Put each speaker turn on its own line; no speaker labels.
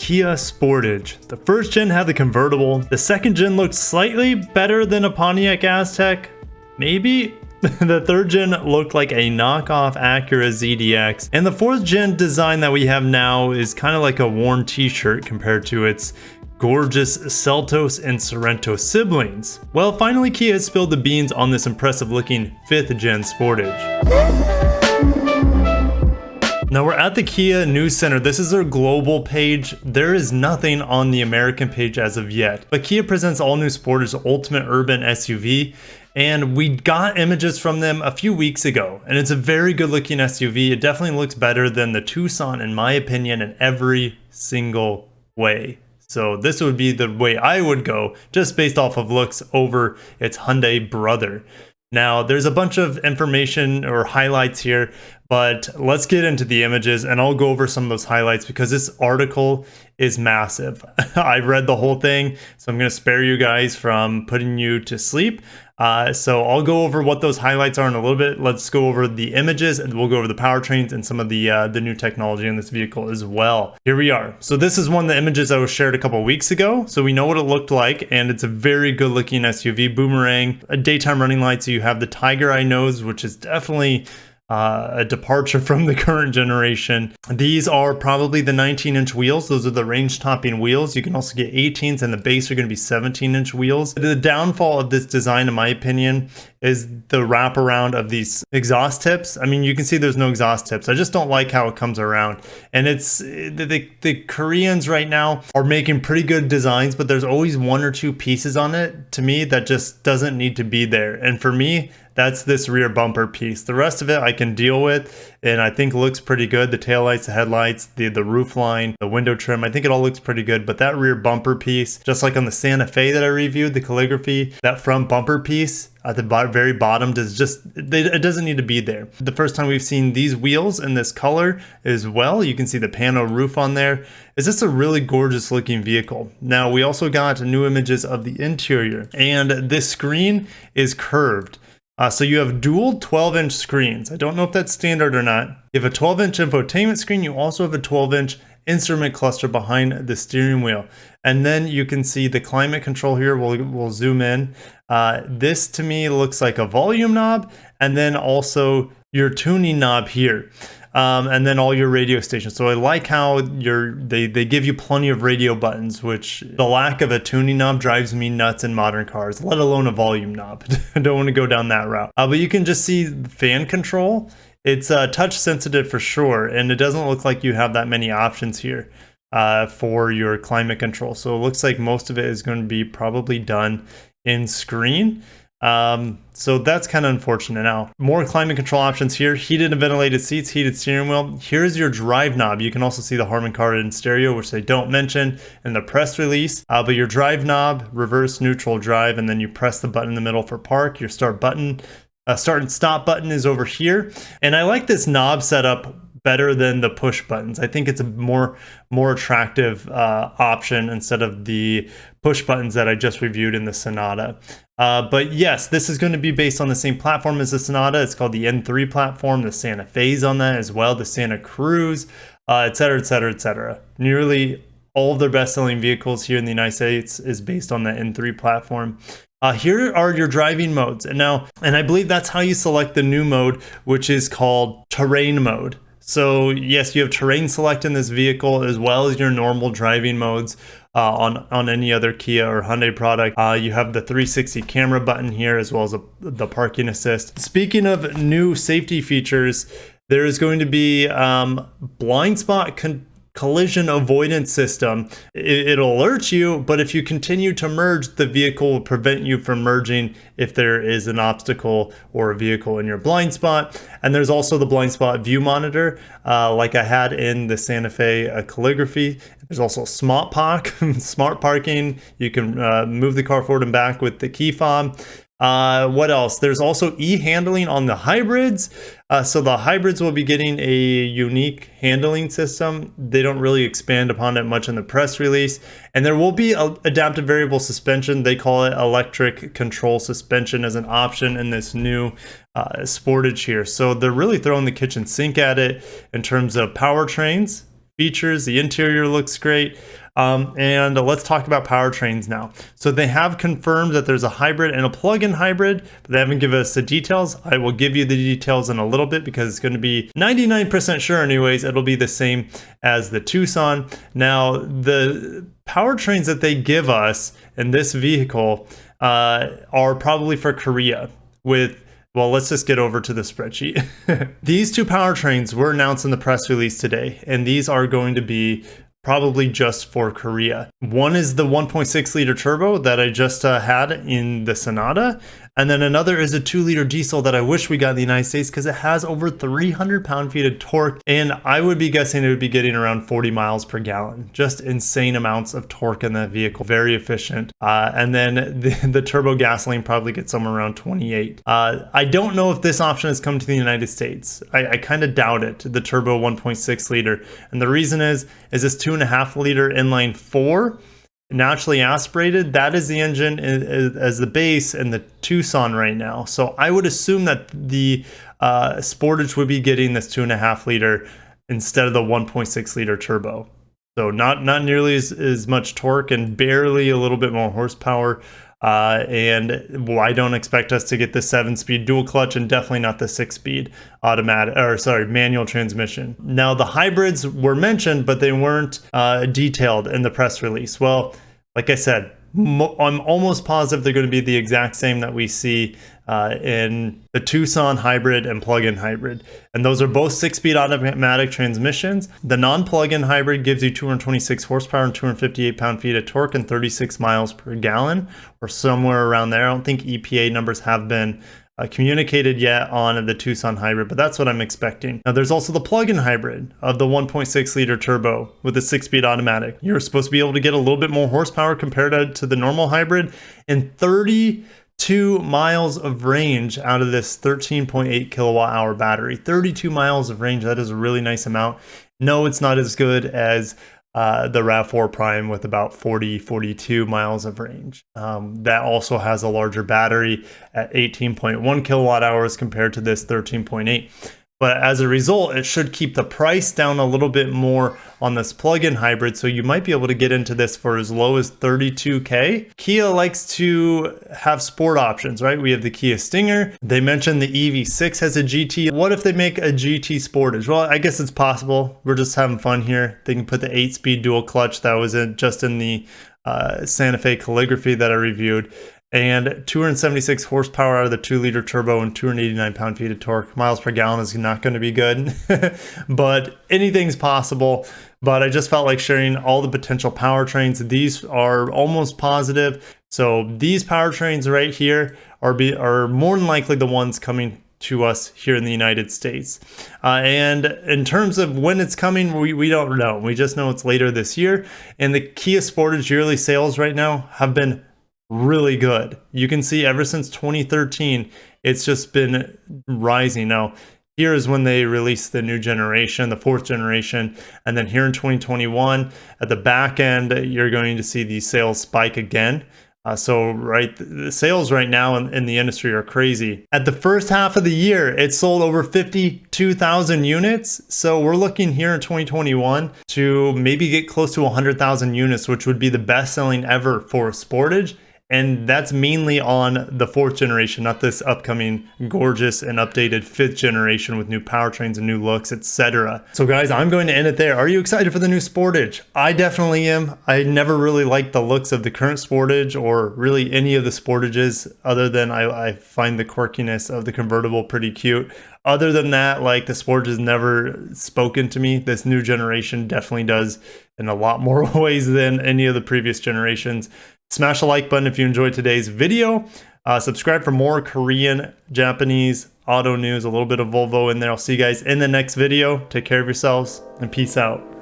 Kia Sportage. The first gen had the convertible. The second gen looked slightly better than a Pontiac Aztek, maybe? The third gen looked like a knockoff Acura ZDX. And the fourth gen design that we have now is kind of like a worn t-shirt compared to its gorgeous Seltos and Sorento siblings. Well, finally Kia has spilled the beans on this impressive looking 5th gen Sportage. Now we're at the Kia News Center. This is their global page. There is nothing on the American page as of yet. But Kia presents all new Sportage Ultimate Urban SUV. And we got images from them a few weeks ago. And it's a very good looking SUV. It definitely looks better than the Tucson in my opinion in every single way. So this would be the way I would go just based off of looks over its Hyundai brother. Now, there's a bunch of information or highlights here, but let's get into the images and I'll go over some of those highlights because this article is massive. I read the whole thing, so I'm going to spare you guys from putting you to sleep. So I'll go over what those highlights are in a little bit. Let's go over the images and we'll go over the powertrains and some of the new technology in this vehicle as well. Here we are. So this is one of the images that was shared a couple weeks ago. So we know what it looked like and it's a very good looking SUV. Boomerang, a daytime running light. So you have the Tiger Eye nose, which is definitely a departure from the current generation. These are probably the 19-inch wheels. Those are the range topping wheels. You can also get 18s and the base are going to be 17-inch wheels. The downfall of this design, in my opinion, is the wraparound of these exhaust tips. I mean, you can see there's no exhaust tips. I just don't like how it comes around. And it's the Koreans right now are making pretty good designs, but there's always one or two pieces on it to me that just doesn't need to be there. And for me, that's this rear bumper piece. The rest of it I can deal with and I think looks pretty good. The taillights, the headlights, the roof line, the window trim, I think it all looks pretty good. But that rear bumper piece, just like on the Santa Fe that I reviewed, the calligraphy, that front bumper piece at the very bottom it doesn't need to be there. The first time we've seen these wheels in this color as well. You can see the pano roof on there. Is this a really gorgeous looking vehicle? Now we also got new images of the interior and this screen is curved. So you have dual 12-inch screens. I don't know if that's standard or not. You have a 12-inch infotainment screen. You also have a 12-inch instrument cluster behind the steering wheel. And then you can see the climate control here. We'll zoom in. This to me looks like a volume knob and then also your tuning knob here. And then all your radio stations. So I like how they give you plenty of radio buttons, which the lack of a tuning knob drives me nuts in modern cars, let alone a volume knob. I don't want to go down that route. But you can just see fan control. It's touch sensitive for sure, and it doesn't look like you have that many options here for your climate control. So it looks like most of it is going to be probably done in screen. So that's kind of unfortunate. Now, more climate control options here, heated and ventilated seats, heated steering wheel. Here's your drive knob. You can also see the Harman Kardon stereo, which they don't mention in the press release, but your drive knob, reverse, neutral, drive, and then you press the button in the middle for park. Your start button, start and stop button is over here. And I like this knob setup better than the push buttons. I think it's a more attractive option instead of the push buttons that I just reviewed in the Sonata. But yes, this is going to be based on the same platform as the Sonata. It's called the N3 platform. The Santa Fe's on that as well, the Santa Cruz, etc., etc., etc. Nearly all of their best-selling vehicles here in the United States is based on the N3 platform. Here are your driving modes. And I believe that's how you select the new mode, which is called terrain mode. So yes, you have terrain select in this vehicle as well as your normal driving modes on any other Kia or Hyundai product. You have the 360 camera button here as well as the parking assist. Speaking of new safety features, there is going to be blind spot collision avoidance system. It'll alert you, but if you continue to merge, the vehicle will prevent you from merging if there is an obstacle or a vehicle in your blind spot. And there's also the blind spot view monitor, like I had in the Santa Fe calligraphy. There's also smart parking. You can move the car forward and back with the key fob. What else? There's also e-handling on the hybrids. So the hybrids will be getting a unique handling system. They don't really expand upon it much in the press release. And there will be adaptive variable suspension. They call it electric control suspension as an option in this new Sportage here. So they're really throwing the kitchen sink at it in terms of powertrains. features. The interior looks great. And let's talk about powertrains now. So they have confirmed that there's a hybrid and a plug-in hybrid, but they haven't given us the details. I will give you the details in a little bit because it's going to be 99% sure anyways. It'll be the same as the Tucson. Now, the powertrains that they give us in this vehicle are probably for Korea with, well, let's just get over to the spreadsheet. These two powertrains were announced in the press release today, and these are going to be probably just for Korea. One is the 1.6 liter turbo that I just had in the Sonata. And then another is a 2-liter diesel that I wish we got in the United States because it has over 300 pound-feet of torque. And I would be guessing it would be getting around 40 miles per gallon. Just insane amounts of torque in that vehicle. Very efficient. And then the turbo gasoline probably gets somewhere around 28. I don't know if this option has come to the United States. I kind of doubt it, the turbo 1.6 liter. And the reason is this 2.5 liter inline 4 naturally aspirated. That is the engine as the base in the Tucson right now. So I would assume that the Sportage would be getting this 2.5 liter instead of the 1.6 liter turbo. So not nearly as much torque and barely a little bit more horsepower. And I don't expect us to get the 7-speed dual clutch and definitely not the 6-speed manual transmission. Now the hybrids were mentioned, but they weren't detailed in the press release. Well, like I said, I'm almost positive they're going to be the exact same that we see in the Tucson hybrid and plug-in hybrid. And those are both 6-speed automatic transmissions. The non-plug-in hybrid gives you 226 horsepower and 258 pound-feet of torque and 36 miles per gallon, or somewhere around there. I don't think EPA numbers have been communicated yet on the Tucson hybrid, but that's what I'm expecting. Now there's also the plug-in hybrid of the 1.6 liter turbo with a 6-speed automatic. You're supposed to be able to get a little bit more horsepower compared to the normal hybrid and 32 miles of range out of this 13.8 kilowatt hour battery. 32 miles of range, that is a really nice amount. No, it's not as good as the RAV4 Prime with about 42 miles of range. That also has a larger battery at 18.1 kilowatt hours compared to this 13.8. But as a result, it should keep the price down a little bit more on this plug-in hybrid. So you might be able to get into this for as low as $32K. Kia likes to have sport options, right? We have the Kia Stinger. They mentioned the EV6 has a GT. What if they make a GT Sportage? Well, I guess it's possible. We're just having fun here. They can put the 8-speed dual clutch that was just in the Santa Fe Calligraphy that I reviewed. And 276 horsepower out of the 2-liter turbo and 289 pound-feet of torque. Miles per gallon is not going to be good, but anything's possible. But I just felt like sharing all the potential powertrains. These are almost positive. So these powertrains right here are more than likely the ones coming to us here in the United States. And in terms of when it's coming, we don't know. We just know it's later this year. And the Kia Sportage yearly sales right now have been really good. You can see ever since 2013, it's just been rising. Now, here is when they released the new generation, the 4th generation. And then here in 2021, at the back end, you're going to see the sales spike again. The sales right now in the industry are crazy. At the first half of the year, it sold over 52,000 units. So we're looking here in 2021 to maybe get close to 100,000 units, which would be the best selling ever for a Sportage. And that's mainly on the 4th generation, not this upcoming gorgeous and updated 5th generation with new powertrains and new looks, etc. So guys, I'm going to end it there. Are you excited for the new Sportage? I definitely am. I never really liked the looks of the current Sportage or really any of the Sportages, other than I find the quirkiness of the convertible pretty cute. Other than that, like, the Sportage has never spoken to me. This new generation definitely does in a lot more ways than any of the previous generations. Smash the like button if you enjoyed today's video. Subscribe for more Korean, Japanese, auto news, a little bit of Volvo in there. I'll see you guys in the next video. Take care of yourselves and peace out.